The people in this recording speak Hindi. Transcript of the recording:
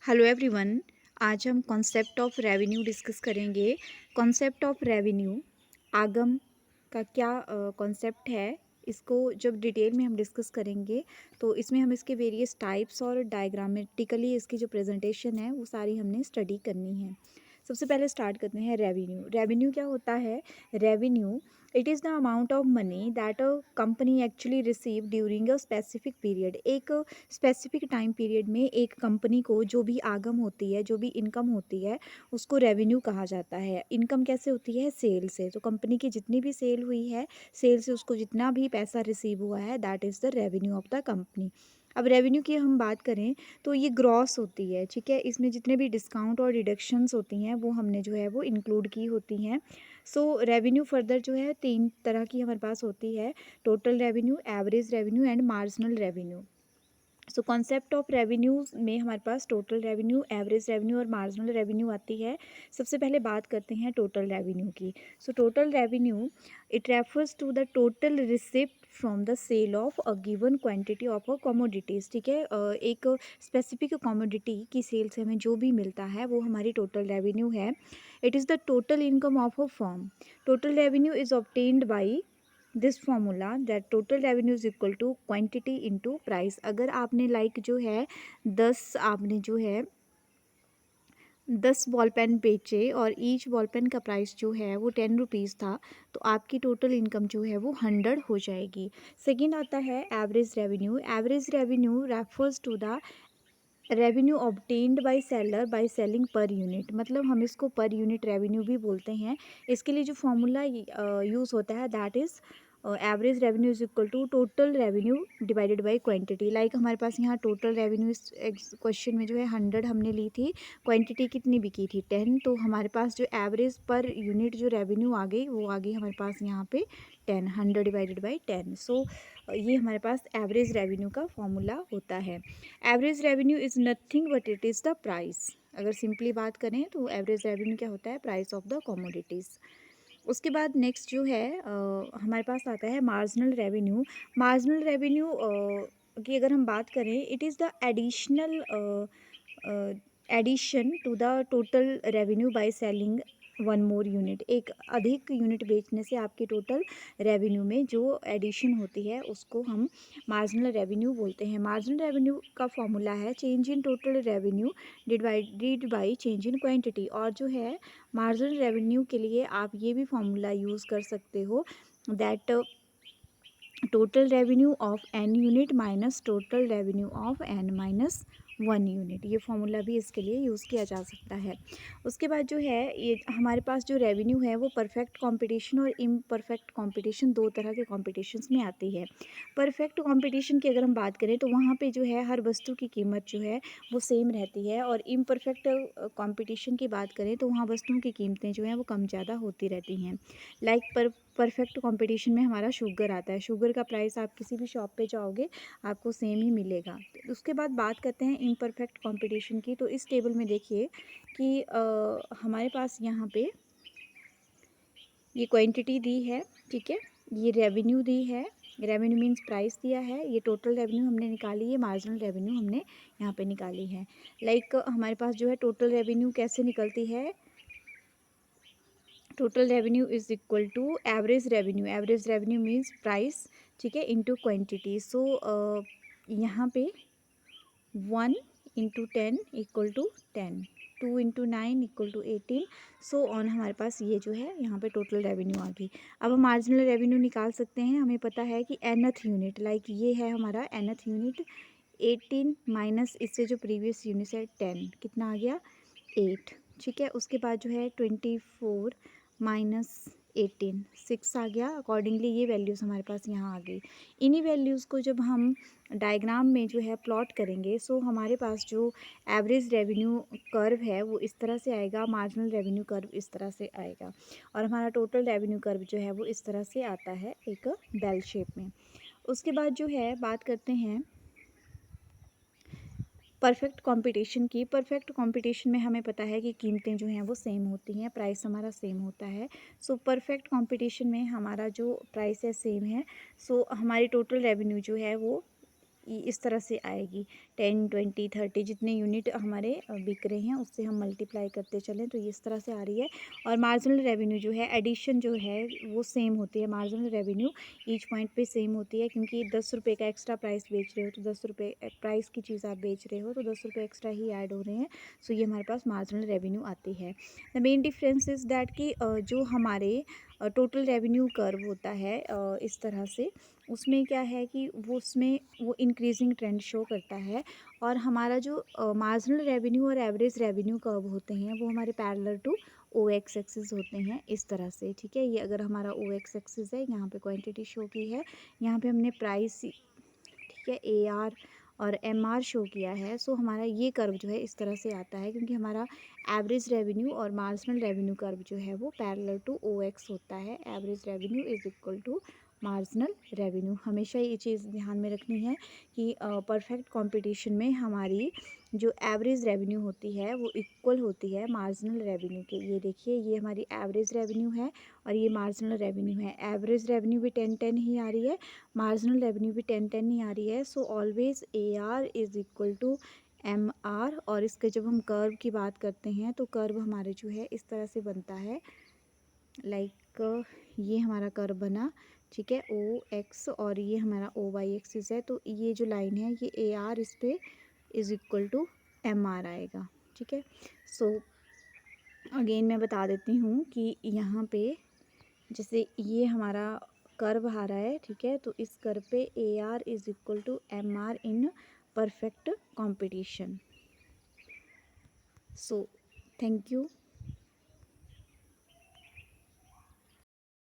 Hello everyone. आज हम कॉन्सेप्ट ऑफ रेवेन्यू डिस्कस करेंगे। कॉन्सेप्ट ऑफ रेवेन्यू आगम का क्या कॉन्सेप्ट है, इसको जब डिटेल में हम डिस्कस करेंगे तो इसमें हम इसके वेरियस टाइप्स और डायग्रामेटिकली इसकी जो प्रेजेंटेशन है वो सारी हमने स्टडी करनी है। सबसे पहले स्टार्ट करते हैं रेवेन्यू। रेवेन्यू क्या होता है? Revenue it is the amount of money that a company actually receive during a specific period. एक स्पेसिफिक टाइम पीरियड में एक कंपनी को जो भी आगम होती है, जो भी इनकम होती है, उसको रेवेन्यू कहा जाता है। इनकम कैसे होती है? सेल से। तो कंपनी की जितनी भी सेल हुई है, सेल से उसको जितना भी पैसा रिसीव हुआ है, that is the revenue of the company. अब रेवेन्यू की हम बात करें तो ये ग्रॉस होती है, ठीक है। इसमें जितने भी डिस्काउंट और डिडक्शंस होती हैं वो हमने जो है वो इंक्लूड की होती हैं। सो रेवेन्यू फर्दर जो है 3 तरह की हमारे पास होती है: total revenue, average revenue and marginal revenue. So concept of revenues में हमारे पास टोटल रेवेन्यू, एवरेज रेवेन्यू और मार्जिनल रेवेन्यू आती है। सबसे पहले बात करते हैं टोटल रेवेन्यू की। So total revenue it refers to the total receipt from the sale of a given quantity of a commodities, ठीक है। एक स्पेसिफिक कमोडिटी की सेल से हमें जो भी मिलता है वो हमारी टोटल रेवेन्यू है। It is the total income of a firm. Total revenue is obtained by this formula that total revenue is equal to quantity into price. अगर आपने जो है 10 आपने जो है 10 बॉल पेन बेचे और ईच बॉल पेन का प्राइस जो है वो 10 रुपीज़ था, तो आपकी टोटल इनकम जो है वो 100 हो जाएगी। सेकेंड आता है average revenue. Average revenue refers to the revenue obtained by seller by selling per unit. मतलब हम इसको पर यूनिट रेवेन्यू भी बोलते हैं। इसके लिए जो फॉर्मूला यूज़ होता है that is average revenue is equal to total revenue divided by quantity. Like हमारे पास यहाँ टोटल रेवेन्यू इस क्वेश्चन में जो है 100 हमने ली थी, क्वांटिटी कितनी बिकी थी 10, तो हमारे पास जो एवरेज पर यूनिट जो रेवेन्यू आ गई वो आ गई हमारे पास यहाँ पे 10, 100 डिवाइडेड बाई 10। सो ये हमारे पास एवरेज रेवेन्यू का फॉर्मूला होता है। Average revenue is nothing but it is the price. अगर सिंपली बात करें तो एवरेज रेवेन्यू क्या होता है? Price of the commodities. उसके बाद नेक्स्ट जो है हमारे पास आता है मार्जिनल रेवेन्यू। मार्जिनल रेवेन्यू की अगर हम बात करें, it is the additional addition to the total revenue by selling one more unit. एक अधिक यूनिट बेचने से आपके टोटल रेवेन्यू में जो एडिशन होती है उसको हम मार्जिनल रेवेन्यू बोलते हैं। मार्जिनल रेवेन्यू का फॉर्मूला है change in total revenue divided by change in quantity. और जो है मार्जिनल रेवेन्यू के लिए आप ये भी फॉर्मूला यूज़ कर सकते हो that total revenue of N unit minus total revenue of N minus 1 unit. ये फॉर्मूला भी इसके लिए यूज़ किया जा सकता है। उसके बाद जो है ये हमारे पास जो रेवेन्यू है वो परफेक्ट कंपटीशन और इम्परफेक्ट कंपटीशन, दो तरह के कॉम्पिटिशन्स में आती है। परफेक्ट कंपटीशन की अगर हम बात करें तो वहाँ पे जो है हर वस्तु की कीमत जो है वो सेम रहती है, और इम्परफेक्ट कंपटीशन की बात करें तो वहाँ वस्तुओं की कीमतें जो हैं वो कम ज़्यादा होती रहती हैं। लाइक परफेक्ट कंपटीशन में हमारा शुगर आता है। शुगर का प्राइस आप किसी भी शॉप पे जाओगे आपको सेम ही मिलेगा। तो उसके बाद बात करते हैं इम्परफेक्ट कंपटीशन की। तो इस टेबल में देखिए कि हमारे पास यहाँ पे ये क्वांटिटी दी है, ठीक है, ये रेवेन्यू दी है, रेवेन्यू मीन्स प्राइस दिया है, ये टोटल रेवेन्यू हमने निकाली है, मार्जिनल रेवेन्यू हमने यहाँ पे निकाली है। लाइक हमारे पास जो है टोटल रेवेन्यू कैसे निकलती है? Total revenue is equal to average revenue. Average revenue means price, ठीक है, इनटू क्वांटिटी। सो यहाँ पे 1 into 10 equal to 10, 2 into 9 equal to 18, so on. हमारे पास ये जो है यहाँ पे टोटल रेवेन्यू आ गई। अब हम मार्जिनल रेवेन्यू निकाल सकते हैं। हमें पता है कि nth यूनिट, लाइक ये है हमारा nth यूनिट, 18 माइनस इससे जो प्रीवियस यूनिट है 10, कितना आ गया? 8, ठीक है। उसके बाद जो है 24 माइनस 18, 6 आ गया। अकॉर्डिंगली ये वैल्यूज़ हमारे पास यहाँ आ गई। इन्हीं वैल्यूज़ को जब हम डायग्राम में जो है प्लॉट करेंगे, सो हमारे पास जो एवरेज रेवेन्यू कर्व है वो इस तरह से आएगा, मार्जिनल रेवेन्यू कर्व इस तरह से आएगा, और हमारा टोटल रेवेन्यू कर्व जो है वो इस तरह से आता है एक बेल शेप में। उसके बाद जो है बात करते हैं परफेक्ट कंपटीशन की। परफेक्ट कंपटीशन में हमें पता है कि कीमतें जो हैं वो सेम होती हैं, प्राइस हमारा सेम होता है। सो परफेक्ट कंपटीशन में हमारा जो प्राइस है सेम है, सो हमारी टोटल रेवेन्यू जो है वो इस तरह से आएगी। 10, 20, 30 जितने यूनिट हमारे बिक रहे हैं उससे हम मल्टीप्लाई करते चलें तो ये इस तरह से आ रही है। और मार्जिनल रेवेन्यू जो है, एडिशन जो है वो सेम होती है। मार्जिनल रेवेन्यू ईच पॉइंट पे सेम होती है, क्योंकि 10 रुपये का एक्स्ट्रा प्राइस बेच रहे हो तो 10 रुपये प्राइस की चीज़ आप बेच रहे हो तो 10 रुपये एक्स्ट्रा ही ऐड हो रहे हैं। सो ये हमारे पास मार्जिनल रेवेन्यू आती है। The main difference is that कि जो हमारे टोटल रेवेन्यू कर्व होता है इस तरह से, उसमें क्या है कि वो इंक्रीजिंग ट्रेंड शो करता है। और हमारा जो मार्जिनल रेवेन्यू और एवरेज रेवेन्यू कर्व होते हैं वो हमारे parallel to O X axis होते हैं इस तरह से, ठीक है। ये अगर हमारा ओ एक्स एक्सिस है, यहाँ पे क्वांटिटी शो की है, यहाँ पे हमने प्राइस, ठीक है, ए आर और एम आर शो किया है। सो हमारा ये कर्व जो है इस तरह से आता है, क्योंकि हमारा एवरेज रेवेन्यू और मार्जिनल रेवेन्यू कर्व जो है वो पैरेलल टू ओ एक्स होता है। Average revenue is equal to marginal revenue. हमेशा ये चीज़ ध्यान में रखनी है कि परफेक्ट कंपटीशन में हमारी जो एवरेज रेवेन्यू होती है वो इक्वल होती है मार्जिनल रेवेन्यू के। ये देखिए, ये हमारी एवरेज रेवेन्यू है और ये मार्जिनल रेवेन्यू है। एवरेज रेवेन्यू भी 10-10 ही आ रही है, मार्जिनल रेवेन्यू भी 10-10 ही आ रही है। So always A R is equal to M R. और इसके जब हम कर्व की बात करते हैं तो कर्व हमारे जो है इस तरह से बनता है, लाइक ये हमारा कर्व बना, ठीक है, ओ एक्स और ये हमारा ओ वाई एक्सिस है। तो ये जो लाइन है ये ए आर इस पे is equal to M R आएगा, ठीक है। सो अगेन मैं बता देती हूँ कि यहाँ पे जैसे ये हमारा कर्व आ रहा है, ठीक है, तो इस कर्व पे A R is equal to M R in perfect competition. So thank you.